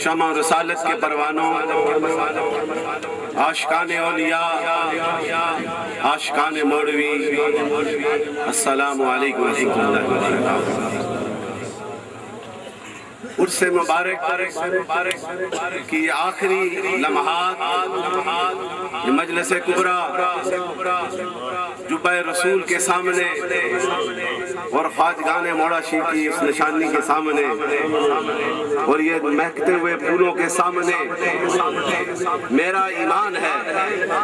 شمع رسالت کے پروانوں، عاشقان اولیاء، عاشقان مولوی، السلام علیکم ورحمۃ اللہ وبرکاتہ۔ عرس مبارک کی آخری لمحات مجلس کبریٰ جبہ رسول کے سامنے اور خواجگان موڑاشی کی اس نشانی کے سامنے اور یہ مہکتے ہوئے پھولوں کے سامنے میرا ایمان ہے،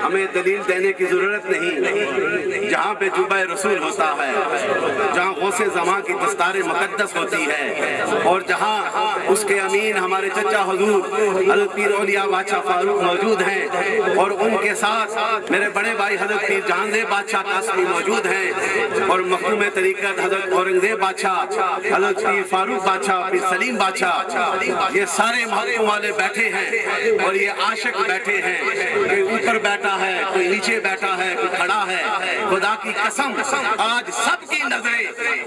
ہمیں دلیل دینے کی ضرورت نہیں۔ جہاں پہ جبہ رسول ہوتا ہے، جہاں غوث زمان کی دستار مقدس ہوتی ہے، اور جہاں اس کے امین ہمارے چچا حضور حضرت پیر اولیاء بادشاہ فاروق موجود ہیں، اور ان کے ساتھ میرے بڑے بھائی حضرت پیر جہانزیب بادشاہ قاسمی موجود ہیں، اور مخدوم طریقت حضرت اورنگزیب بادشاہ، حضرت پیر فاروق بادشاہ، پیر سلیم بادشاہ، یہ سارے محکوم والے بیٹھے ہیں، اور یہ عاشق بیٹھے ہیں، کوئی اوپر بیٹھا ہے، کوئی نیچے بیٹھا ہے، کوئی کھڑا ہے۔ خدا کی قسم آج سب کی نظریں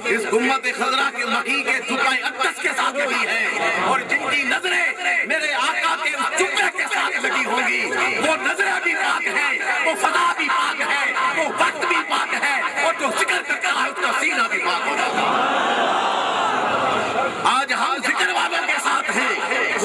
اس گنبد خضرا کے مکی کے جبہ اقدس کے ساتھ لگی ہیں، اور جن کی نظریں میرے آقا کے جبے کے ساتھ لگی ہوں گی، وہ نظریں بھی پاک ہیں، وہ فضا بھی پاک ہے، وہ وقت بھی پاک ہے، اور جو ذکر کرتا ہے اس کا سینہ بھی پاک ہوگا۔ آج ہم ذکر والوں کے ساتھ ہیں،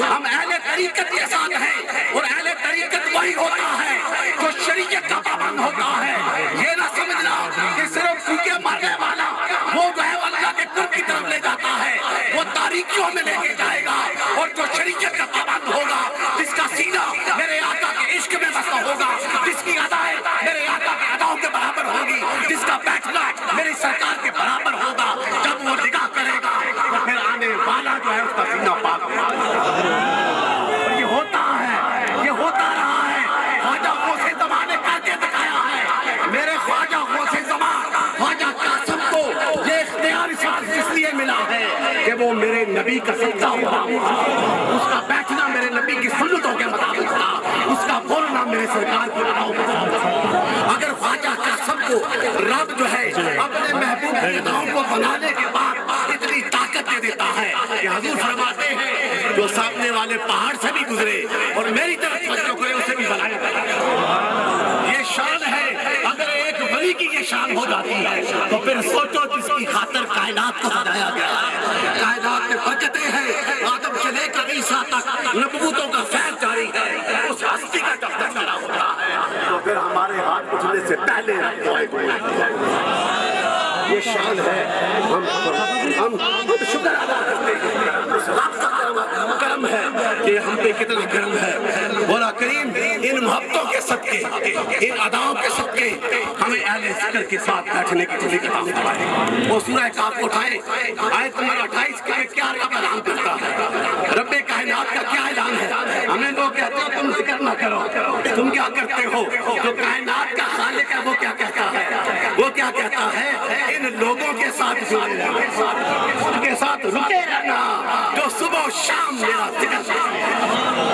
ہم اہل طریقت کے ساتھ ہیں، اور اہل طریقت وہی ہوتا ہے جو شریعت کا پابند ہوتا ہے۔ یہ نہ سمجھنا کہ صرف پھوکے مارنے والا وہ جو ہے اللہ کے قرب کی طرف لے جاتا ہے، وہ تاریکیوں میں لے کے جائے گا، اور جو شریعت کا پابند ہوگا، جس کا سینہ میرے آقا کے عشق میں بسا ہوگا، جس کی ادائیں میرے آقا کے اداؤں کے برابر ہوگی، جس کا بیٹھنا میری سرکار کے برابر ہوگا، جب وہ نگاہ کرے گا تو پھر آنے والا جو ہے اس کا سینہ پاک ہوگا۔ اور یہ ہوتا ہے، یہ ہوتا رہا ہے۔ خواجہ غوث زمان نے کر کے دکھایا ہے۔ میرے خواجہ غوث زمان خواجہ قاسم کو یہ اختیار اس لیے ملا ہے کہ وہ میرے نبی کا صدقہ ہوا، اس کا بیٹھنا میرے نبی کی سنتوں کے مطابق تھا، اس کا بولنا میرے سرکار کے اداؤں کے مطابق تھا۔ اگر خواجہ قاسم کو رب جو ہے اپنے محبوب کے اداؤں کو بنانے کے بعد اتنی طاقت دے دیتا ہے کہ حضور فرماتے ہیں جو سامنے والے پہاڑ سے بھی گزرے اور میری طرف توجہ کرے اسے بھی بلایا جائے۔ یہ شان ہے، اگر ایک ولی کی یہ شان ہو جاتی ہے تو پھر سوچو جس کی خاطر کائنات کو سجایا گیا ہے۔ کائنات میں برکتیں ہیں، آدم سے لے کر عیسیٰ تک نبوتوں کا فیض جاری ہے، اس ہستی کا جب تذکرہ ہوتا ہے تو پھر ہمارے ہاتھ اٹھنے سے پہلے یہ شان ہے۔ ہم شکر ادا کرتے ہیں، اس رب کا کرم ہے کہ ہم پہ کتنا کرم ہے۔ مولا کریم ان محبتوں کے صدقے، ان اداؤں کے صدقے ہمیں اہل ذکر کے ساتھ بیٹھنے کی توفیق عطا فرمائے۔ وہ سورہ کہف کو اٹھائیں، آیت نمبر 28 کے کیا رب اعلان کرتا ہے، رب کائنات کا کیا اعلان ہے۔ ہمیں لوگ کہتے ہو تم ذکر نہ کرو، تم کیا کرتے ہو؟ جو کائنات کا خالق ہے وہ کیا کہتا ہے؟ وہ کیا کہتا ہے؟ ان لوگوں کے ساتھ جڑے رہنا، ان کے ساتھ رکے رہنا جو صبح و شام میرا ذکر کرتے ہیں،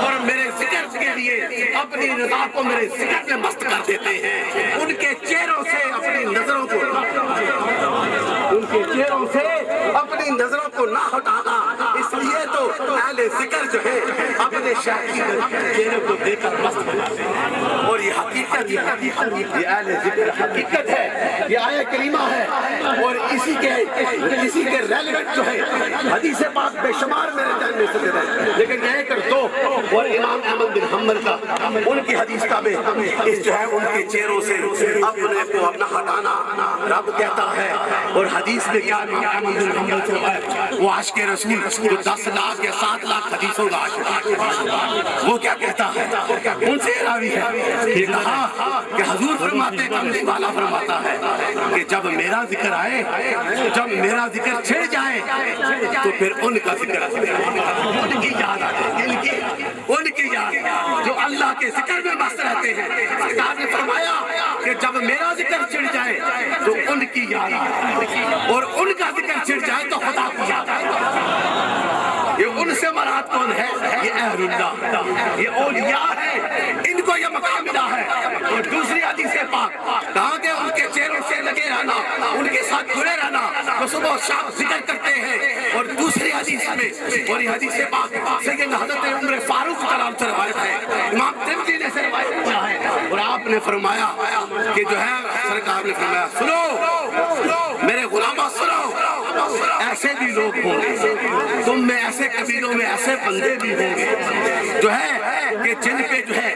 اور میرے ذکر کے لیے اپنی رضا کو میرے ذکر میں مست کر دیتے ہیں۔ ان کے چہروں سے اپنی نظروں کو نہ ہٹانا، اس لیے تو اہل ذکر جو ہے اپنے شاہی چہرے کو دیکھ کر مست ہو جاتے ہیں۔ اور یہ حقیقت، یہ اہل ذکر حقیقت ہے، یہ آیہ کریمہ ہے، اور اسی کے ریلیونٹ جو ہے حدیث پاک بے شمار میرے ذہن میں سے ہے، لیکن یہ کر دو اور امام احمد بن حنبل کا ان کی حدیث کا بھی اس جو ہے ان کے چہروں سے اپنے کو اپنا ہٹانا رب کہتا ہے۔ اور حدیث میں کیا امام احمد بن حنبل سے ہے، وہ عاشق رسول جو 10 لاکھ یا 7 لاکھ حدیثوں کا عاشق، وہ کیا کہتا ہے؟ ان سے راوی ہے، یہ کہا کہ حضور فرماتے ہیں، کملی والا فرماتا ہے کہ جب میرا ذکر آئے، جب میرا ذکر چھڑ جائے تو پھر ان کا ذکر ان کی یاد آ جائے، ان کی یاد جو اللہ کے ذکر میں مست رہتے ہیں۔ سرکار نے فرمایا کہ جب میرا ذکر چھڑ جائے تو ان کی یاد آ جائے، اور ان کا ذکر چھڑ جائے تو خدا کو یاد آئے۔ یہ ان سے مراد کون ہے؟ یہ اہل اللہ، یہ اولیاء ہے، ان کو یہ مقام ملا ہے۔ اور دوسری حدیث پاک کہا کہ ان کے چہروں سے لگے رہنا، ان کے ساتھ جڑے رہنا، وہ صبح و شام ذکر کرتے ہیں۔ اور دوسری حدیث میں، اور یہ حدیث پاک سیدنا حضرت عمر آپ نے فرمایا کہ جو ہے سرکار نے فرمایا سنو میرے غلامہ سنو، ایسے بھی لوگ ہوں گے تم میں، ایسے قبیلوں میں ایسے بندے بھی ہوں گے جو ہے کہ جن پہ جو ہے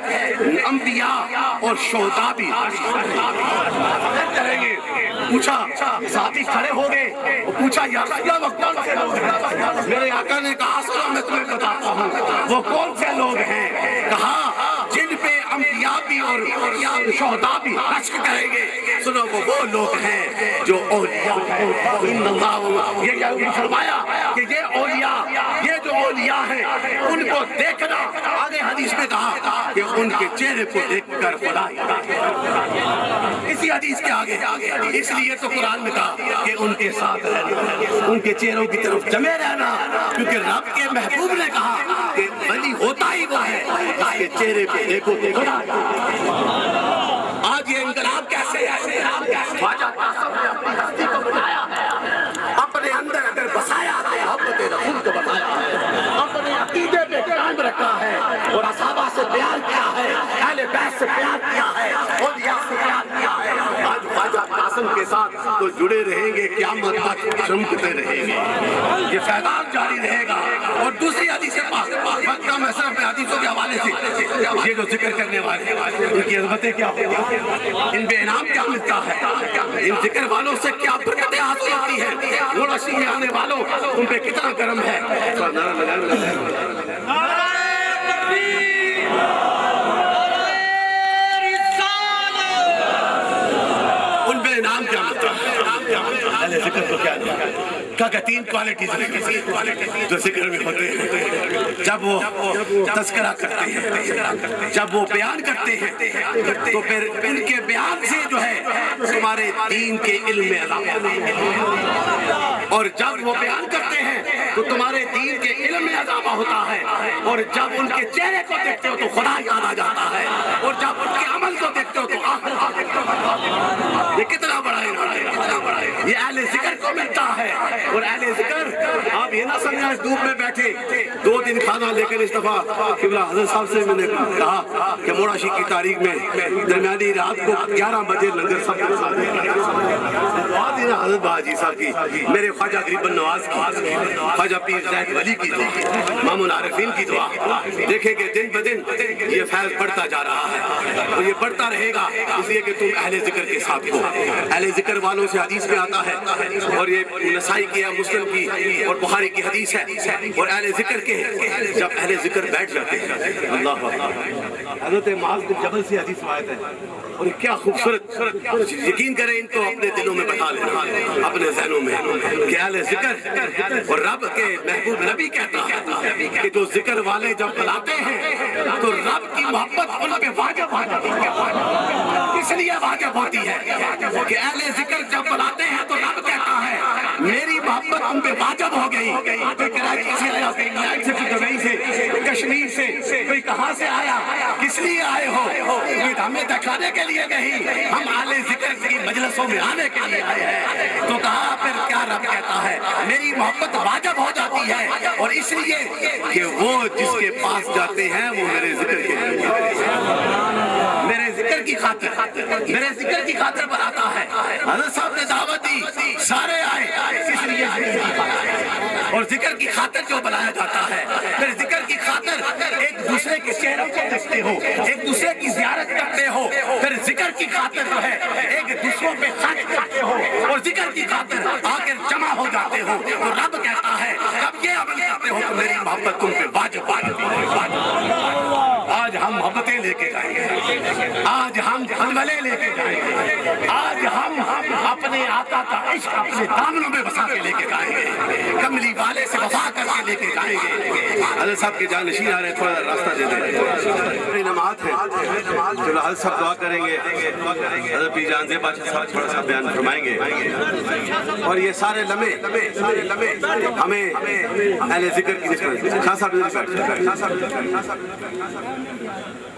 انبیاء اور شہداء بھی کریں گے۔ پوچھا صحابی کھڑے ہو گئے، پوچھا یا رسول اللہ وہ کون سے لوگ ہیں؟ میرے آقا نے کہا سنو میں تمہیں بتاتا ہوں وہ کون سے لوگ ہیں۔ کہا جن پہ انبیاء بھی اور شہداء بھی رشک کریں گے، سنو وہ لوگ ہیں جو اولیاء ہیں۔ یہ فرمایا کہ یہ اولیاء، یہ جو اولیاء ہیں ان کو دیکھنا، آگے حدیث میں کہا کہ ان کے چہرے کو دیکھ کر خدا اسی حدیث کے آگے، اس لیے تو قرآن میں کہا کہ ان کے ساتھ رہنا، ان کے چہروں کی طرف جمے رہنا، کیونکہ رب کے محبوب نے کہا کہ ولی ہوتا ہی وہ ہے جس کے چہرے پہ دیکھو کہ خدا۔ آج یہ انقلاب کیسے ہے؟ خواجہ قاسم نے اپنی ہستی کو بتایا ہے، اپنے اندر اگر بسایا ہے محبت رسول کو بتایا ہے، اپنے عقیدے پہ قائم رکھا ہے اور اصحابہ سے بیان کیا ہے، اہل بیت سے بیان کیا ہے، اولیاء سے بیان کیا ہے۔ آج خواجہ قاسم کے ساتھ تو جڑے رہیں گے، قیامت تک چمکتے رہیں گے، یہ فیضان جاری رہے گا۔ اور دوسری حدیث پاک مکہ میں صرف حدیثوں کے حوالے سے یہ جو ذکر کرنے والے ان کی عظمتیں کیا ہوتی ہیں، ان پہ انعام کیا ملتا ہے، ان ذکر والوں سے کیا برکتیں حاصل ہوتی ہیں، روشنی میں آنے والوں ان پہ کتنا کرم ہے۔ ان پہ انعام کیا ملتا ہے، اہل ذکر کو کیا ملتا ہے۔ کہ تین کوالٹیز جو ذکر میں ہوتے ہیں، جب وہ تذکرہ کرتے ہیں، جب وہ بیان کرتے ہیں تو پھر ان کے بیان سے جو ہے تمہارے دین کے علم میں اضافہ، اور جب وہ بیان کرتے ہیں تو تمہارے دین کے علم میں اضافہ ہوتا ہے، اور جب ان کے چہرے کو دیکھتے ہو تو خدا یاد آ جاتا ہے، اور جب ان کے عمل کو دیکھتے ہو تو آخرت دیکھتے ہو۔ یہ کتنا بڑا ہے، یہ اہل ذکر کو ملتا ہے۔ اور اہل ذکر آپ یہ نہ سمجھیں اس دھوپ میں بیٹھے 2 دن کھانا لے کر اس دفعہ قبلہ حضرت صاحب سے میں نے کہا کہ موڑاشی کی تاریخ میں درمیانی رات کو 11 بجے لنگر سب کے ساتھ دعا دینا حضرت باجی صاحب کی، میرے خواجہ غریب النواز کی، خواجہ پیر زید ولی کی دعا، امام العارفین کی دعا۔ دیکھیں کہ دن بدن یہ فیض بڑھتا جا رہا ہے اور یہ بڑھتا رہے گا، اس لیے کہ تم اہل ذکر کے ساتھ ہو۔ اہل ذکر والوں سے حدیث میں آتا ہے، اور یہ نسائی کی ہے، مسلم کی اور بخاری کی حدیث ہے، اور اہل ذکر کے جب اہل ذکر بیٹھ جاتے ہیں، اللہ حضرت معاذ بن جبل سے حدیث روایت ہے، اور کیا خوبصورت، یقین کریں ان کو اپنے دلوں میں بٹھا لینا، اپنے ذہنوں میں، کہ اہل ذکر اور رب کے محبوب نبی کہتا ہے کہ جو ذکر والے جب بلاتے ہیں تو رب کی محبت ان پہ واجب ہو جاتی ہے، اس لیے واجب ہوتی ہے کہ اہل ذکر جب بلاتے ہیں تو رب کہتا ہے میری محبت ان پہ واجب ہو گئی۔ کوئی کراچی سے آیا، کوئی انگلینڈ سے، کوئی دبئی سے، کوئی کشمیر سے، کوئی کہاں سے آیا، کس لیے آئے ہو؟ یہ ہمیں دکھانے کے لیے نہیں، ہم اہل ذکر کی مجلسوں میں آنے کے لیے آئے ہیں۔ تو کہا پھر کیا رب کہتا ہے میری محبت واجب ہو جاتی ہے، اور اس لیے کہ وہ جس کے پاس جاتے ہیں وہ میرے ذکر کے لیے، میرے ذکر کی خاطر، میرے ذکر کی خاطر بناتا ہے۔ حضرت صاحب نے دعوت دی، سارے آئے، اس لیے اور ذکر کی خاطر جو بنایا جاتا ہے، پھر ذکر کی خاطر ایک دوسرے کے چہروں کو دیکھتے ہو، ایک دوسرے کی زیارت کرتے ہو، پھر ذکر کی خاطر جو ہے ایک دوسروں پہ خرچ کرتے ہو، اور ذکر کی خاطر آ کر جمع ہو جاتے ہو، تو رب کہتا ہے جب یہ عمل کرتے ہو تو میری محبت تم پہ واجب واجب۔ آج ہم محبتیں لے کے جائیں گے، آج ہم حلوے لے کے جائیں گے، آج ہم اپنے آقا کا عشق اپنے دامنوں میں بسا کے لے کے جائیں گے، کملی والے سے وفا کر کے لے کے جائیں گے۔ حضرت صاحب کے جانشین آ رہے ہیں، تھوڑا راستہ دے دیں۔ نماز ہے جو حضرت صاحب دعا کریں گے، حضرت پیر جان زیب بادشاہ صاحب تھوڑا سا بیان فرمائیں گے، اور یہ سارے لمحے ہمیں اہل ذکر کی نسبت، خاص صاحب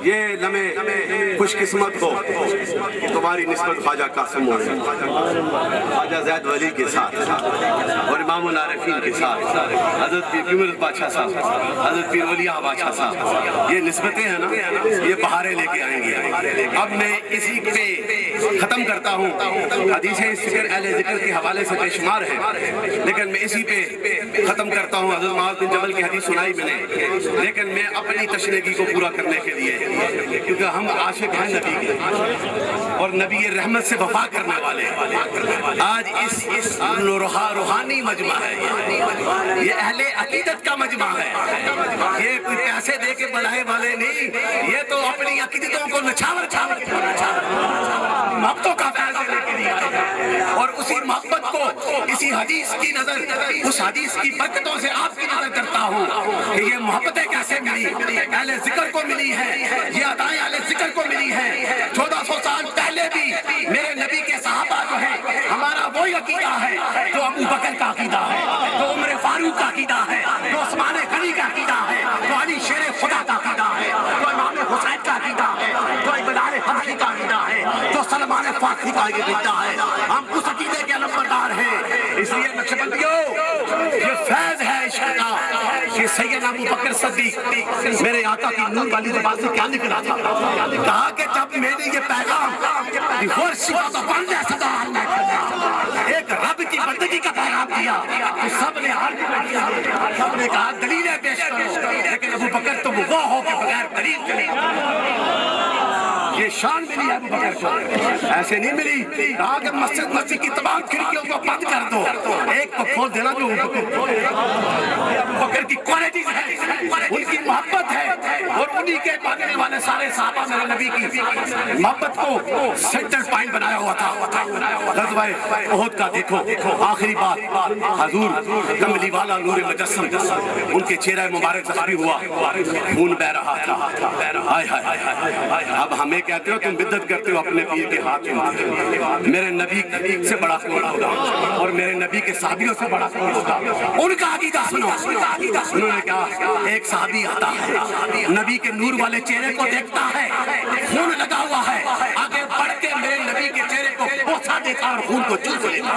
یہ لمحے خوش قسمت ہو تمہاری نسبت خواجہ قاسم ہو، خواجہ زید ولی کے ساتھ، اور امام العارفین کے ساتھ حضرت پیر عمر بادشاہ صاحب، حضرت پیر ولی بادشاہ صاحب، یہ نسبتیں ہیں نا، یہ بہاریں لے کے آئیں گے۔ اب میں اسی پہ ختم کرتا ہوں، حدیثیں ذکر اہل ذکر کے حوالے سے بے شمار ہیں، لیکن میں اسی پہ ختم کرتا ہوں۔ حضرت معاذ بن جبل کی حدیث سنائی میں نے، لیکن میں اپنی تشنگی کو پورا کرنے کے لیے، کیونکہ ہم عاشق ہیں نبی کے اور نبی رحمت سے وفا کرنے والے، آج اس روحانی مجمع ہے، یہ اہل عقیدت کا مجمع ہے، یہ کوئی پیسے دے کے بڑھائے والے نہیں، یہ تو اپنی عقیدتوں کو نچھاور محبتوں کا فیض لے کے لیے آئے، اور اسی محبت کو اسی حدیث کی نظر، اس حدیث کی برکتوں سے آپ کی نظر کرتا ہوں کہ یہ محبتیں کیسے ملی، اہل ذکر کو ملی ہے، یہ ادائیں اہل ذکر کو ملی ہے۔ 1400 سال پہلے بھی میرے نبی کے صحابہ جو ہیں، ہمارا وہی عقیدہ ہے جو ابو بکر کا عقیدہ ہے، جو عمر فاروق کا عقیدہ ہے، جو عثمان غنی کا عقیدہ ہے، جو علی شیر خدا کا عقیدہ ہے، جو امام حسین کا عقیدہ ہے، جو بلال حبشی کا عقیدہ ہے، جو سلمان فارسی کا عقیدہ ہے۔ ہم اس عقیدے کے علمبردار ہیں، اس لیے نقشبندیوں یہ فیض ہے عشق کا کہ سیدنا ابو بکر صدیق میرے آقا کی نور والی زبان سے کیا نکلا تھا، کہا کہ جب میں نے یہ پیغام ایک رب کی بندگی کا پیغام دیا تو سب نے سب نے کہا دلیلیں پیش کرو، لیکن ابو بکر تم وہ ہو کہ بغیر دلیل کے یہ شان ملی ہے ابو بکر کو، ایسے نہیں ملی۔ کہا کہ مسجد کی تمام کھڑکیوں کو بند کر دو، ایک کو کھول دینا جو ابو بکر کی کوالٹیز ہے، ان کی محبت ہے، اور انہی کے ماننے والے سارے صحابہ میرے نبی کی محبت کو سینٹر پوائنٹ بنایا ہوا تھا۔ غزوہ احد کا دیکھو، آخری بات حضور کملی والا نور مجسم، ان کے چہرہ مبارک زخمی ہوا، خون بہ رہا تھا۔ ہائے ہائے ہائے، اب ہمیں کہتے ہو تم بدعت کرتے ہو اپنے پیر کے ہاتھ میں، میرے نبی سے بڑا کون ہوگا اور میرے نبی کے صحابیوں سے بڑا کون ہوگا؟ ان کا عقیدہ سنو۔ انہوں نے کہا ایک صحابی آتا ہے، نبی کے نور والے چہرے کو دیکھتا ہے، خون لگا ہوا ہے، آگے بڑھ کے میرے نبی کے چہرے کو بوسہ دیتا اور خون کو چوس لیتا۔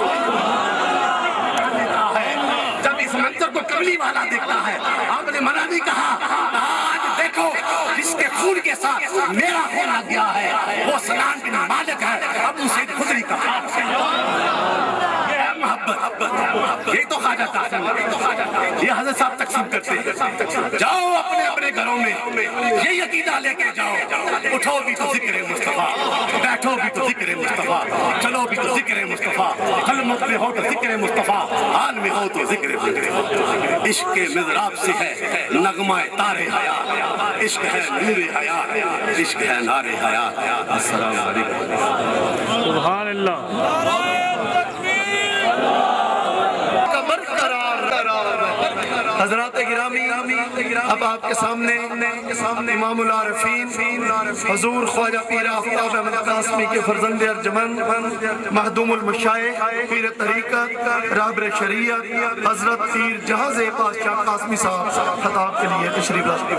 جب اس منظر کو کملی والا دیکھتا ہے، آپ نے منع نہیں کہا، آج دیکھو جس کے خون کے ساتھ میرا خون آ گیا ہے وہ سنان بن مالک ہے، ابو سعید خدری کا۔ یہ تو خواجہ تحسین، یہ حضرت صاحب تقسیم کرتے ہیں۔ جاؤ اپنے اپنے گھروں میں یہ عقیدہ لے کے جاؤ، اٹھو بھی تو ذکر مصطفیٰ، بیٹھو بھی تو ذکر مصطفیٰ، چلو بھی تو ذکر مصطفیٰ، خلوت میں ہو تو ذکر مصطفیٰ، حال میں ہو تو ذکر مصطفیٰ۔ عشق کے مضراب سے ہے نغمہ تار حیات، عشق ہے نور حیات، عشق ہے نار حیات۔ السلام علیکم۔ سبحان اللہ۔ حضرات گرامی، اب آپ کے سامنے امام العارفین حضور خواجہ پیر آفتاب احمد قاسمی کے فرزند ارجمند مخدوم المشائخ پیر طریقت رہبر شریعت حضرت پیر جہاز پادشاہ قاسمی صاحب خطاب کے لیے تشریف لاتے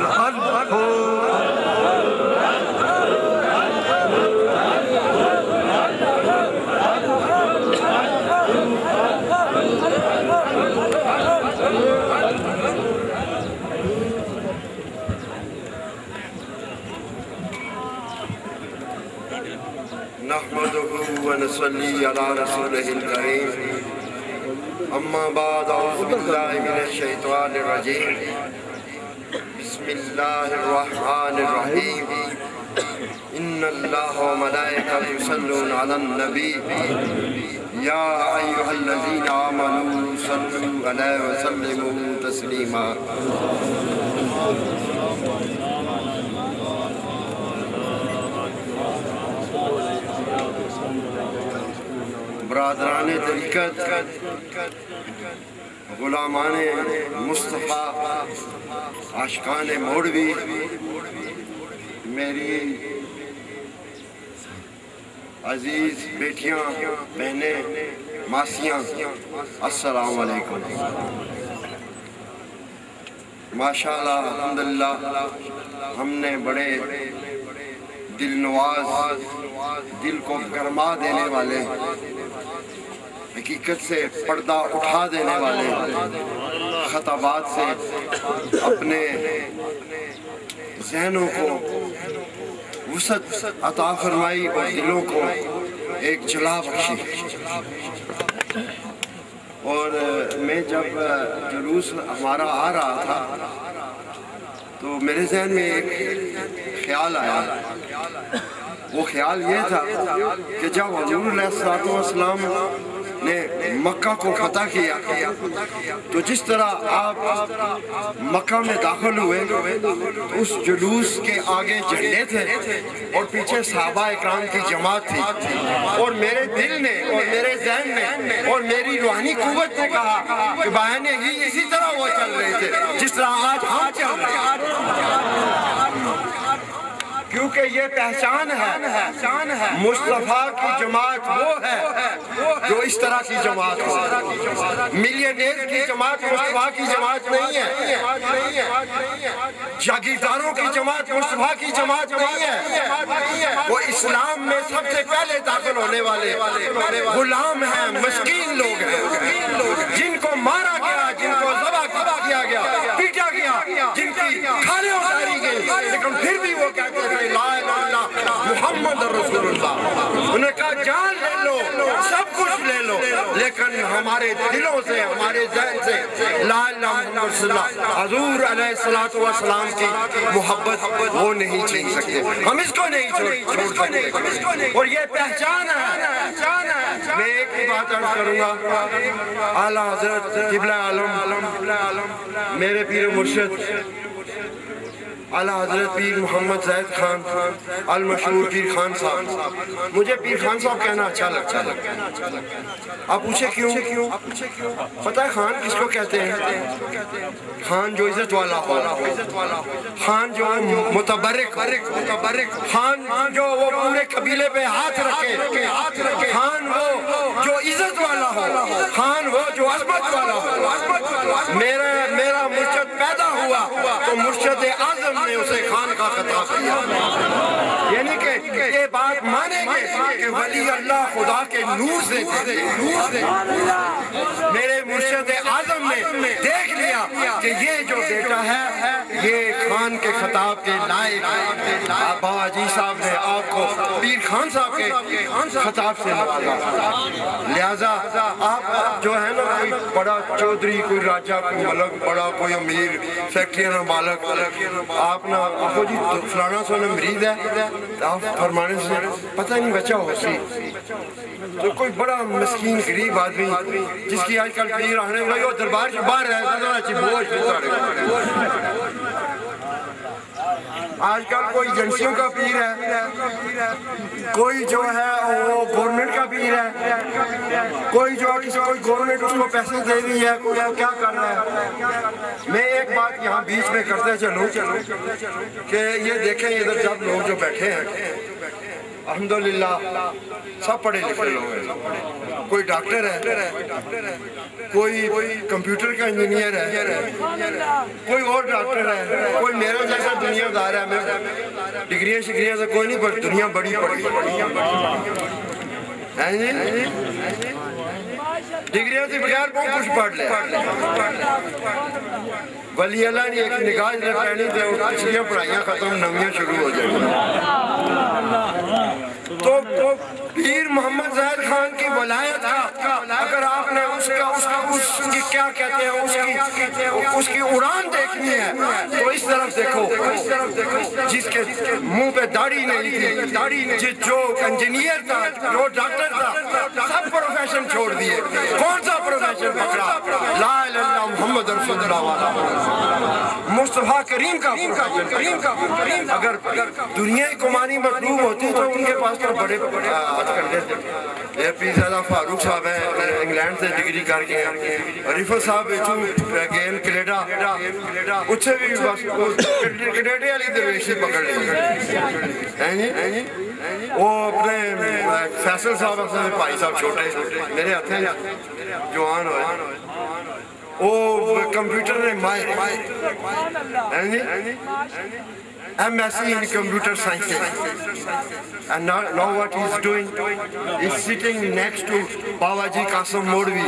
نحمده ونصلي على رسوله الكريم اما بعد اعوذ بالله من الشيطان الرجيم بسم الله الرحمن الرحيم ان الله وملائكته يصلون على النبي يا ايها الذين امنوا صلوا عليه وسلموا تسليما برادران طریقت، غلامان مصطفیٰ، عاشقان مولوی، میری عزیز بیٹیاں، بہنیں، ماسیاں، السلام علیکم۔ ماشاءاللہ الحمدللہ ہم نے بڑے دل نواز، دل کو گرما دینے والے حقیقت سے پردہ اٹھا دینے والے خطابات سے اپنے ذہنوں کو وسعت عطا فرمائی اور دلوں کو ایک جلا بخشی. اور میں جب جلوس ہمارا آ رہا تھا تو میرے ذہن میں ایک خیال آیا. وہ خیال یہ تھا کہ جب حضور علیہ السلام نے مکہ کو فتح کیا تو جس طرح آپ مکہ میں داخل ہوئے اس جلوس کے آگے جھنڈے تھے اور پیچھے صحابہ اکرام کی جماعت تھی. اور میرے دل نے اور میرے ذہن نے اور میری روحانی قوت نے کہا کہ بہنیں ہی اسی طرح وہ چل رہے تھے جس طرح آج ہم چل رہے ہیں. کیونکہ یہ پہچان ہے مصطفیٰ کی جماعت وہ ہے جو اس طرح کی جماعت ہو. ملینئر کی جماعت مصطفیٰ کی جماعت نہیں ہے. جاگیرداروں کی جماعت مصطفیٰ کی جماعت نہیں ہے. وہ اسلام میں سب سے پہلے داخل ہونے والے غلام ہیں, مسکین لوگ ہیں جن کو مارا گیا, جن کو ذبح کیا گیا, پیٹا گیا, جن کی کھالیں اتاری گئی, لیکن پھر بھی وہ کہتے تھے لا الہ الا اللہ محمد رسول اللہ. انہوں نے کہا جان لے لو, سب کچھ لے لو, لیکن ہمارے دلوں سے, ہمارے ذہن سے لا الہ الا اللہ حضور علیہ السلام کی محبت وہ نہیں چھین سکتے. ہم اس کو نہیں چھوڑ سکتے اور یہ پہچان ہے. میں ایک ہی بات عرض کروں گا. اعلیٰ حضرت قبلہ عالم میرے پیر مرشد اعلیٰ حضرت پیر محمد زید خان المشہور پیر خان صاحب, مجھے پیر خان صاحب کہنا اچھا لگتا ہے. آپ پوچھے کیوں؟ پتہ ہے خان کس کو کہتے ہیں؟ خان جو عزت والا ہو, خان جو متبرک, خان جو وہ پورے قبیلے پہ ہاتھ رکھے, خان وہ جو عزت والا ہو, خان وہ جو عظمت والا ہو. میرا مرشد پیدا ہوا تو مرشد اعظم نے اسے خان کا خطاب کیا. یعنی کہ یہ بات مانیں گے کہ ولی اللہ خدا کے نور سے تھے. میرے مرشد اعظم نے دیکھ لیا کہ یہ جو بیٹا ہے یہ خان کے خطاب کے لائق ہے. بابا جی صاحب نے آپ کو پیر خان صاحب کے خطاب سے نوازا. لہذا آپ جو ہے نا کوئی بڑا چودھری, کوئی راجہ, کوئی ملک, بڑا کوئی امیر, فیکٹریاں کا مالک, آپ نا آخو جی فلانا سونا مرید ہے, آپ فرمانے سے پتہ نہیں بچہ ہو سی تو کوئی بڑا مسکین غریب آدمی جس کی آج کل پیر آنے لگے وہ دربار سے باہر رہے بوجھ. آج کل کوئی ایجنسیوں کا پیر ہے, کوئی جو ہے وہ گورنمنٹ کا پیر ہے, کوئی جو کسی کوئی گورنمنٹ اس کو پیسے دے رہی ہے, کوئی کیا کر رہا ہے. میں ایک بات یہاں بیچ میں کرتے چلوں کہ یہ دیکھیں ادھر جب لوگ جو بیٹھے ہیں الحمدللہ سب پڑھے لکھے لوگ ہیں. کوئی ڈاکٹر ہے, کوئی کمپیوٹر کا انجینئر ہے, کوئی اور ڈاکٹر ہے, کوئی میرا جیسا دنیا دار ہے. میں ڈگریاں شگریاں سے کوئی نہیں, پر دنیا بڑی پڑی ہے. ڈگریاں سے بغیر بہت کچھ پڑھ لے. ولی اللہ نے ایک نگاہ نے پہنی تھے اور پچھلیاں پڑھائیاں ختم, نویاں شروع ہو جائیں. تو پیر محمد زید خان کی ولایت کا اگر آپ نے اس کی کیا کہتے ہیں اس کی اڑان دیکھنی ہے تو اس طرف دیکھو جس کے منہ پہ داڑھی نہیں تھی, جو انجینئر تھا, جو ڈاکٹر تھا, سب پروفیشن چھوڑ دیے. کون سا پروفیشن پکڑا؟ لا الہ الا اللہ محمد رسول اللہ والا مصطفیٰ کریم کا پروفیشن. اگر دنیا کمانی مطلوب ہوتی تو ان کے پاس تو بڑے کر لیتے. یہ پیر زیادہ فاروق صاحب ہیں, انگلینڈ سے ڈگری کر کے ہیں. رفت صاحب گئے کینیڈا, اس سے بھی بس کینیڈا والی درویشی پکڑ لی. وہ اپنے فیصل صاحب اپنے بھائی صاحب چھوٹے میرے ہاتھیں جوان ہوئے, وہ کمپیوٹر میں ماہر. MSc in computer sciences. And now what he's doing, he's sitting next to Babaji Qasim Modvi.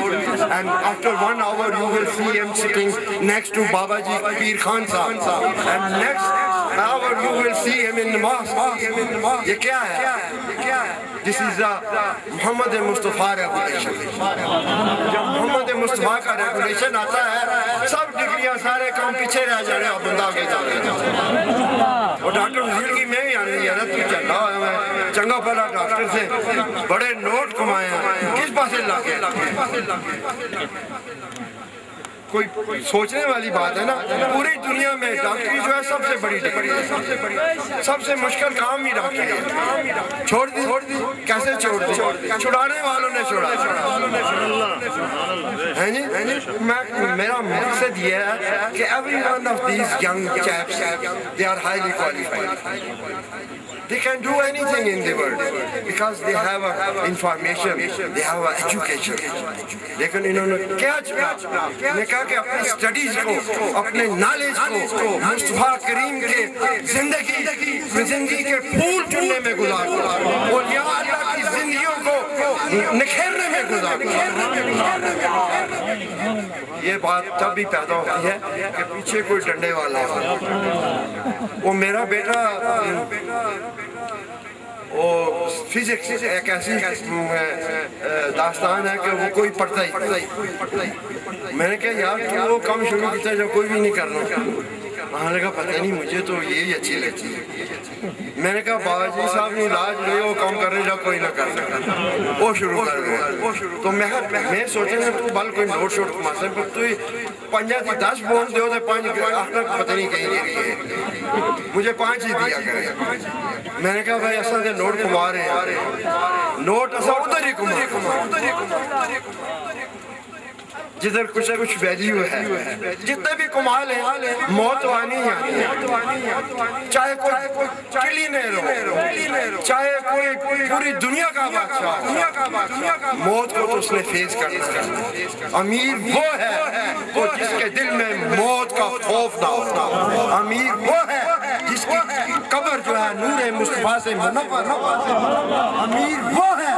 And after 1 hour you will see him sitting next to Babaji Pir Khan Sahab. And next hour you will see him in the mosque. Ye kya hai? This is the Muhammad Mustafa regulation. جب محمد مصطفیٰ کا regulation آتا ہے سب ڈگریاں سارے کام پیچھے رہ جا رہے ہیں، بندہ آگے جا رہے ہیں. اور ڈاکٹر وزیر کی میں ہی آنے دیا رہا تو چلا ہوا میں چنگا پہلا ڈاکٹر سے بڑے نوٹ کمائے ہیں، کس پاسے لاکے کوئی سوچنے والی بات ہے نا. پوری دنیا میں ڈاکٹری جو ہے سب سے بڑی ڈگری ہے، سب سے مشکل کام ہی ڈاکٹری ہے. چھوڑ دی کیسے چھوڑ دی؟ چھڑانے والوں نے چھوڑا ہے جی. میرا مقصد یہ ہے کہ every one of these young chaps, they are highly qualified. They can do anything in the world because they have information, they have education. لیکن انہوں نے کیا چھوڑا؟ نے کہا کہ اپنی سٹڈیز کو، اپنے نالج کو مصطفیٰ کریم کے زندگی کے پھول چننے میں گزار دو اور یا اللہ کی زندگیوں کو نکھیرنے میں گزار دو. یہ بات تب بھی پیدا ہوتی ہے کہ پیچھے کوئی ڈنڈے والا ہو. وہ میرا بیٹا وہ فزکس ایک ایسی داستان ہے کہ وہ کوئی پڑھتا ہی. میں نے کہا یار تو وہ کام شروع کیا جو کوئی بھی نہیں کرنا. وہاں لگا پتہ نہیں مجھے تو یہی اچھی لگتی ہے. میں نے کہا بابا جی صاحب نے علاج لے وہ کام کرنے جا کوئی نہ کر سکتا وہ شروع کر دیا. تو میں سوچا نا تو بل کوئی نوٹ شوٹ کما سکے پر تو پنجا تھی 10 بون دے ہوتے 5 آخر پتہ نہیں کہیں گے رہی ہے مجھے 5 ہی دیا کرے. میں نے کہا بھائی اصلا دے نوٹ کما رہے ہیں نوٹ اصلا ادھر ہی کما جدھر کچھ نہ کچھ ویلیو ہے. جتنے بھی کمال ہیں موت آنی ہی آنی ہے. چاہے کوئی ٹریلینئر ہو، چاہے کوئی پوری دنیا کا بادشاہ، موت کو تو اس نے فیس کرنا. امیر وہ ہے وہ جس کے دل میں موت کا خوف نہ ہوتا. امیر وہ ہے جس کی قبر جو ہے نور مصطفیٰ سے منور ہو. امیر وہ ہے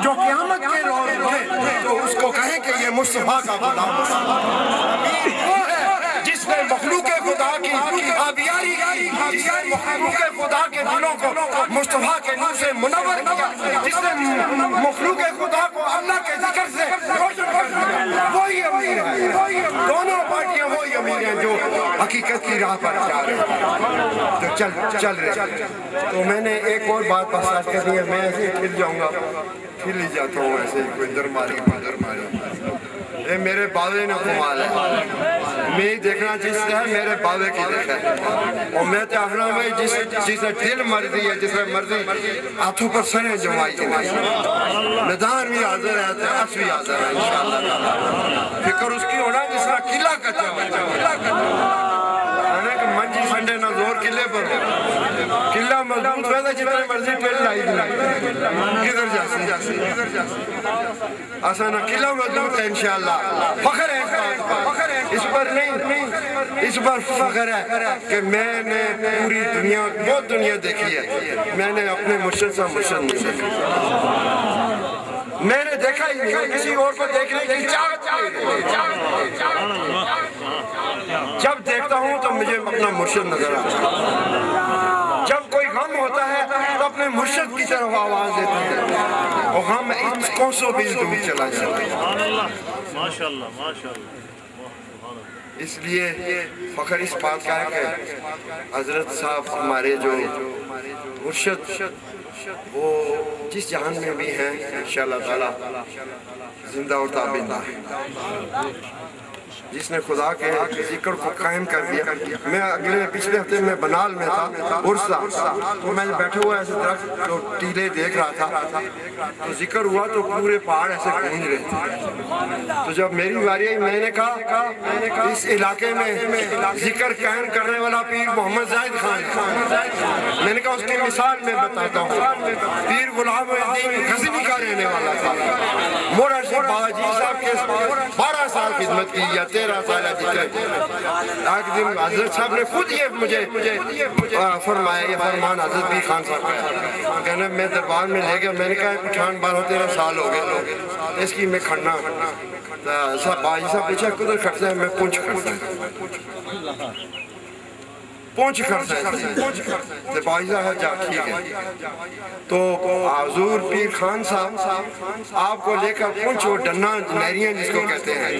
جو قیامت کے روز میں تو اس کو کہیں کہ یہ مصطفیٰ کا غلام. امیر وہ ہے جس نے مخلوق خدا کی آبیاری کی، جس نے مخلوق خدا کے دلوں کو مصطفیٰ کے نور سے منور کیا، جس نے مخلوق خدا کو اللہ کے ذکر سے روشن کر دیا. وہی امیر ہے. دونوں پارٹیاں وہی امیر ہیں جو حقیقت کی راہ پر جا رہے ہیں جو چل رہے. تو میں نے ایک اور بات پاساج کر دی ہے. میں ایسے پھر جاؤں گا پھر لے جاتا ہوں ایسے کوئی در ماری یہ میرے باوے نے کمال ہے. میں دیکھنا جس سے ہے میرے باوے کی دیکھا ہے. اور میں چاہنا بھائی جسے دل مرضی ہے جسے مرضی ہاتھوں پر سریں جمائی کے نہیں میدان بھی حاضر ہے عرص بھی حاضر ہے انشاءاللہ. فکر اس کی ہونا جس کا قلعہ کچا ہے کہ منجی سنڈے نہ زور قلعے پر قلعہ مضبوط ہوتا جتنے مرضی پہل لائی کدھر جاسی آسانہ قلعہ مضبوط ہے انشاءاللہ. فخر ہے اس پر نہیں، اس پر فخر ہے کہ میں نے پوری دنیا بہت دنیا دیکھی ہے. میں نے اپنے مرشد سے مرشد نہیں دیکھا. میں نے دیکھا ہی نہیں کسی اور کو دیکھنے کی چاہت جب دیکھتا ہوں تو مجھے اپنا مرشد نظر آتا ہے. جب کوئی غم ہوتا ہے تو اپنے مرشد کی طرف آواز دیتا ہے اور غم اس کوسوں بھی دور چلا جاتا ہے. اس لیے فخر اس بات کا ہے کہ حضرت صاحب ہمارے جو مرشد وہ جس جہان میں بھی ہیں انشاءاللہ تعالی زندہ اور تابندہ ہے. جس نے خدا کے ذکر کو قائم کر دیا. میں پچھلے ہفتے میں بنال میں تھا عرصہ تو میں بیٹھے ہوا ایسے درخت جو ٹیلے دیکھ رہا تھا تو ذکر ہوا تو پورے پہاڑ ایسے گونج رہے تھے. تو جب میری باری آئی میں نے کہا اس علاقے میں ذکر قائم کرنے والا پیر محمد زاہد خان. میں نے کہا اس کی مثال میں بتاتا ہوں. پیر غلام الدین غزنی کا رہنے والا تھا. مورا شاہ بابا جی صاحب کے 12 سال خدمت کی یا 13 سال جتنے ایک دن حضرت صاحب نے خود یہ مجھے فرمایا، یہ فرمان حضرت بھی خان صاحب کا کہنا میں دربار میں لے گیا، میں نے کہا پٹھان 12-13 سال ہو گئے اس کی میں کھڑنا باجی صاحب پوچھا کدھر کھڑتا ہے، میں پونچھ کھڑتا ہے، پونچھ کھڑتا ہے تو باجی صاحب جا ٹھیک ہے، تو حضور پیر خان صاحب آپ کو لے کر پونچھ وہ ڈنا نیریاں جس کو کہتے ہیں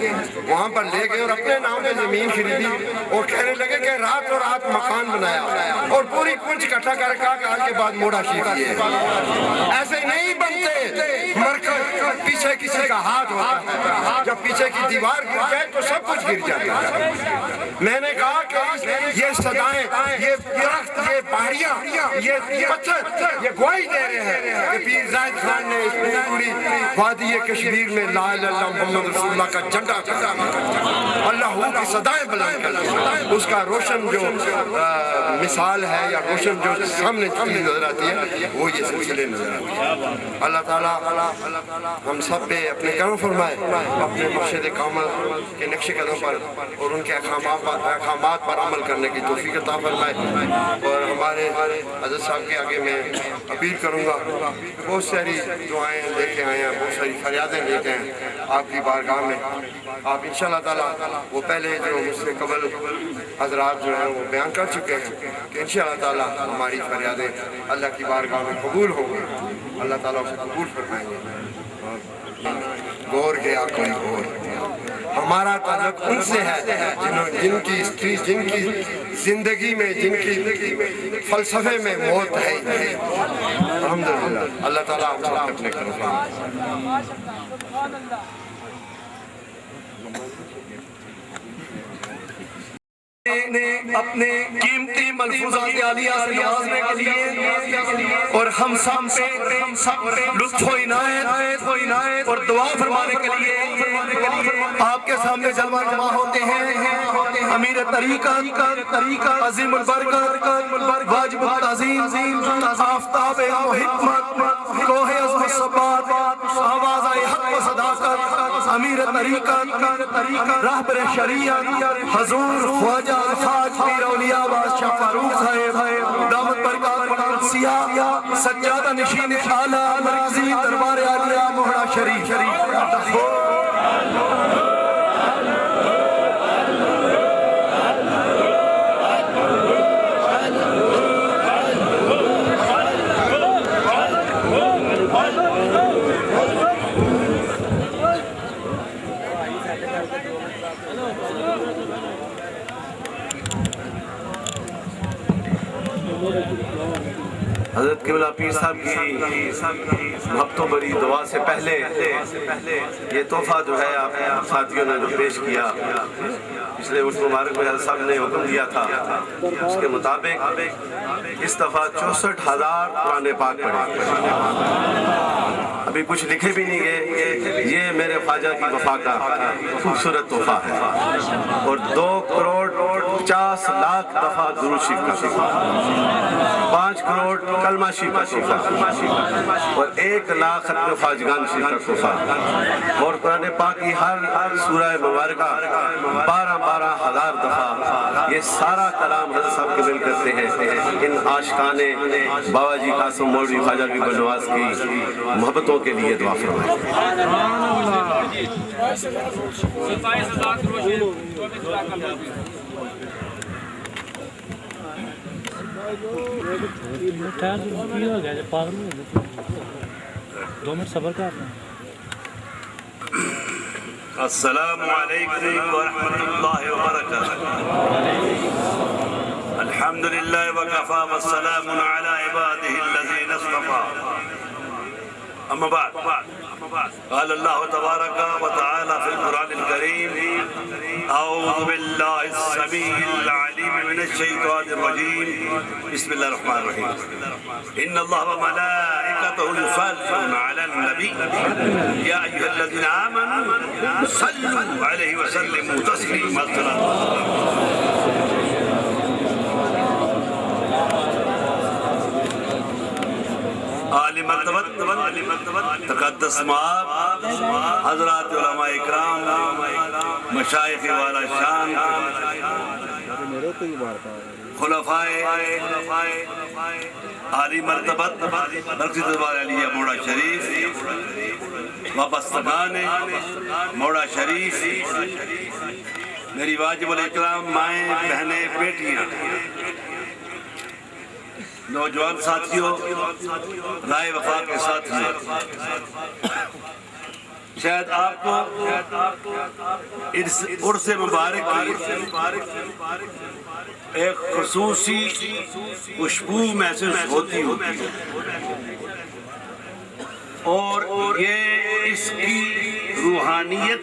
وہاں پر لے گئے اور اپنے نام میں زمین خریدی اور کہنے لگے کہ رات اور رات مکان بنایا اور پوری پونچھ اکٹھا کر کے آج کے بعد موڑا شیخی ہے۔ ایسے نہیں بنتے مرکز، پیچھے کسی کا ہاتھ ہوتا ہے، جب پیچھے کی دیوار گر جائے تو سب کچھ گر جاتا ہے۔ میں نے کہا کہ یہ صدائیں، یہ درخت، یہ پہاڑیاں، یہ پتھر یہ گواہی دے رہے ہیں کہ پیر زاہد خان نے اس پوری وادی کشمیر میں لا الہ الا اللہ محمد رسول اللہ کا جھنڈا اللہ کی صدائیں بلند کر دی۔ اس کا روشن جو مثال ہے یا روشن جو سامنے چیز نظر آتی ہے وہ یہ سلسلے نظر آتی ہے۔ اللہ تعالیٰ ہم سب پہ اپنے کرم فرمائے، اپنے مرشد کامل کے نقش قدم پر اور ان کے احکامات پر عمل کرنے کی توفیق عطا فرمائے۔ اور ہمارے حضرت صاحب کے آگے میں اپیل کروں گا، بہت ساری دعائیں لے کے آئے ہیں، بہت ساری فریادیں لے کے ہیں آپ کی بارگاہ میں۔ آپ انشاءاللہ تعالیٰ وہ پہلے جو مجھ سے قبل حضرات جو ہیں وہ بیان کر چکے ہیں کہ انشاءاللہ تعالیٰ ہماری فریادیں اللہ کی بارگاہ میں قبول ہوں گی، اللہ تعالیٰ اسے قبول فرمائیں گے۔ غور گیا کوئی غور، ہمارا تعلق ان سے ہے جن کی زندگی میں، جن کی فلسفے میں موت ہے ہی نہیں۔ الحمدللہ اللہ تعالیٰ ہم سب اپنے کرم فرمائے۔ اپنے قیمتی ملفوظات عالیہ سے نوازنے کے لیے اور ہم سب پہ لطف و عنایت اور دعا فرمانے کے لیے آپ کے سامنے جلوہ نما ہوتے ہیں امیر طریقہ عظیم البرکت واجب التعظیم آفتاب حکمت کوہ عزم الثبات آواز حق و صداقت امیر طریقت رہبر شریعت حضور خواجہ الحاج پیر اولیاء بادشاہ فاروق صاحب دامت برکات قدسیہ سجادہ نشین اعلیٰ مرکزی دربار عالیہ موہڑا شریف۔ حضرت قبلہ پیر صاحب کی محبتوں بری دعا سے پہلے یہ تحفہ جو ہے آپ ساتھیوں نے جو پیش کیا، پچھلے اس مبارک میں حضرت صاحب نے حکم دیا تھا اس کے مطابق اس دفعہ 64,000 قرآن پاک پڑھے۔ ابھی کچھ لکھے بھی نہیں گئے، یہ میرے خواجہ کی وفا کا خوبصورت تحفہ ہے اور 2,50,00,000 دفعہ درود شریف کا تحفہ، 5 کروڑ کلمہ شریف کا تحفہ اور 1,00,000 ختم خواجگان شریف کا تحفہ اور قرآن پاک کی ہر سورہ مبارکہ 12,000 دفعہ۔ یہ سارا کلام حضرت صاحب کے مل کرتے ہیں ان عاشقان بابا جی قاسم مولوی خواجہ کی بنواس کی محبتوں کے لیے دعا فرمائیں۔ السلام علیکم ورحمۃ اللہ وبرکاتہ۔ الحمد للہ وکفی والسلام علی عبادہ الذین اصطفی۔ اما بعد، قال اللہ تبارک وتعالی فی القرآن الکریم اعوذ باللہ السمیع العلیم من الشیطان الرجیم بسم اللہ الرحمن الرحیم ان اللہ وملائکتہ یصلون علی النبی یا ایھا الذین آمنوا صلوا علیہ وسلموا تسلیما۔ عالی مرتبت تقدس مآب حضرات علماء اکرام مشائخ والا شان خلفائے عالی مرتبت مرکزی دربار علیہ موڑا شریف وابستگان موڑا شریف، میری واجب الاحترام مائیں بہنیں بیٹیاں، نوجوان ساتھیوں، رائے وفا کے ساتھیوں، شاید آپ کو عرس مبارک کی ایک خصوصی خوشبو محسوس ہوتی ہے، اور یہ اس کی روحانیت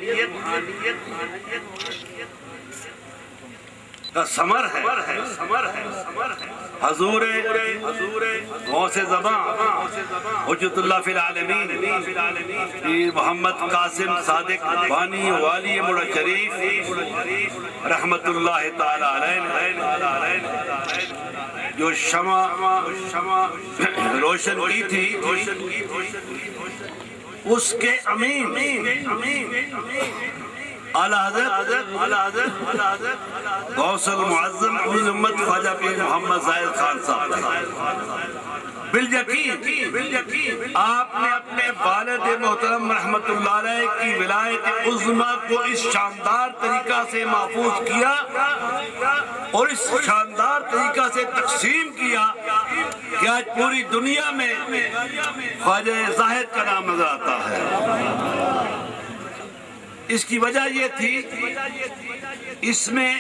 کا ثمر ہے۔ حضور غوث زمان حجت اللہ فی العالمین پیر محمد قاسم صادق بانی والی موڑا شریف رحمت اللہ تعالی علیہ جو شمع روشن کی تھی، اس کے امین اعلیٰ حضرت غوث المعظم امین امت خواجہ پیر محمد زاہد خان صاحب، بالیقین آپ نے اپنے والد محترم رحمت اللہ علیہ کی ولایت عظمیٰ کو اس شاندار طریقہ سے محفوظ کیا اور اس شاندار طریقہ سے تقسیم کیا کہ آج پوری دنیا میں خواجہ زاہد کا نام نظر آتا ہے۔ اس کی وجہ یہ تھی، اس میں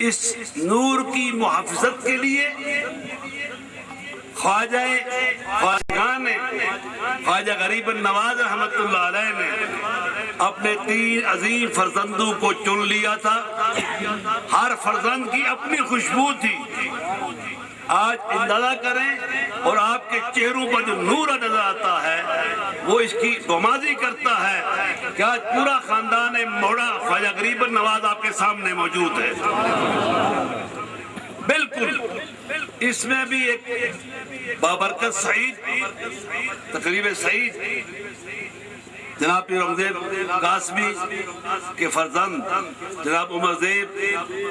اس نور کی محافظت کے لیے خواجہ غریب النواز رحمت اللہ علیہ نے اپنے 3 عظیم فرزندوں کو چن لیا تھا۔ ہر فرزند کی اپنی خوشبو تھی۔ آج اندازہ کریں اور آپ کے چہروں پر جو نور نظر آتا ہے وہ اس کی گمازی کرتا ہے کہ آج پورا خاندان موڑا خواجہ غریب النواز آپ کے سامنے موجود ہے۔ بالکل اس میں بھی ایک بابرکت سعید، تقریب سعید جناب پیر عمرزیب قاسمی کے فرزند جناب عمر زیب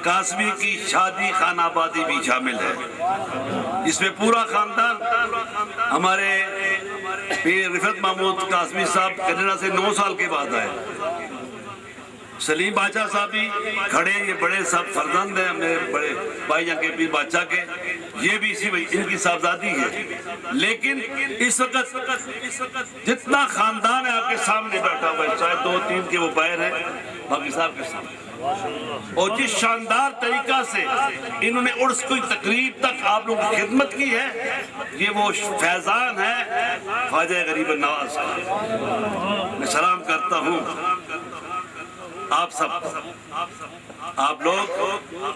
قاسمی کی شادی خانہ آبادی بھی شامل ہے۔ اس میں پورا خاندان، ہمارے پیر رفعت محمود قاسمی صاحب کینیڈا سے 9 سال کے بعد آئے، سلیم بادشاہ صاحب بھی کھڑے، یہ بڑے سب فرزند ہیں میرے بڑے بھائی جان کے پیر بادشاہ کے، یہ بھی اسی ان کی صاحبزادی ہے۔ لیکن اس وقت جتنا خاندان ہے آپ کے سامنے بیٹھا ہوا ہے، شاید 2-3 کے وہ باہر ہیں، باقی صاحب کے سامنے، اور جس شاندار طریقہ سے انہوں نے عرس کی تقریب تک آپ لوگوں کی خدمت کی ہے، یہ وہ فیضان ہے خواجہ غریب النواز کا۔ میں سلام کرتا ہوں آپ سب، آپ لوگ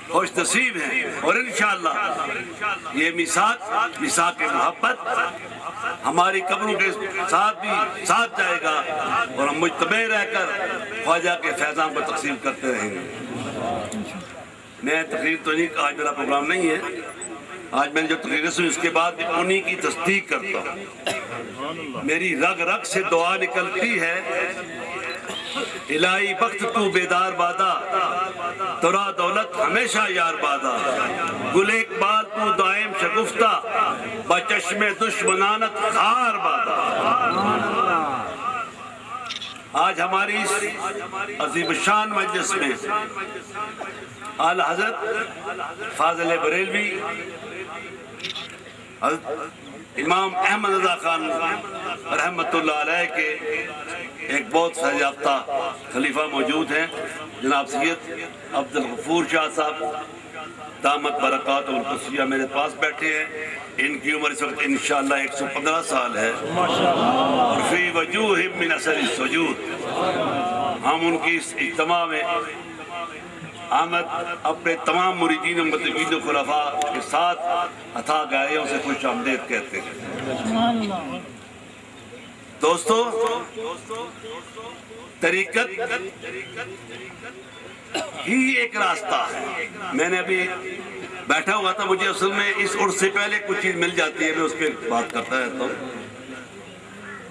خوش نصیب ہیں، اور انشاءاللہ یہ میثاق محبت ہماری قبروں کے ساتھ بھی ساتھ جائے گا، اور ہم مجتمع رہ کر خواجہ کے فیضان کو تقسیم کرتے رہیں گے۔ میں تقریر تو نہیں، آج میرا پروگرام نہیں ہے، آج میں نے جو تقریر سنی اس کے بعد انہی کی تصدیق کرتا ہوں۔ میری رگ رگ سے دعا نکلتی ہے، الہی بخت تو بیدار بادا، ترا دولت ہمیشہ یار بادا، گل اقبال تو دائم شگفتہ، بچشم دشمنانت خار بادا۔ آج ہماری اس عظیم شان مجلس میں اعلیٰ حضرت فاضل بریلوی، امام احمد رضا خان رحمت اللہ علیہ کے ایک بہت فیض یافتہ خلیفہ موجود ہیں، جناب سید عبد الغفور شاہ صاحب دامت برکات القدسیہ میرے پاس بیٹھے ہیں۔ ان کی عمر اس وقت انشاءاللہ 115 سال ہے، اور فی وجوہہم من اثر السجود۔ ہم ان کی اس اجتماع میں آمد اپنے تمام مریدین و متقین و خلفاء کے ساتھ عطا گاہیوں سے خوش آمدید کہتے ہیں۔ دوستو، طریقت ہی ایک راستہ ہے۔ میں نے ابھی بیٹھا ہوا تھا، مجھے اصل میں اس عرس سے پہلے کچھ چیز مل جاتی ہے، میں اس پہ بات کرتا رہتا ہوں۔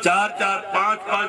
4-4, 5-5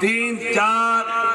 3-4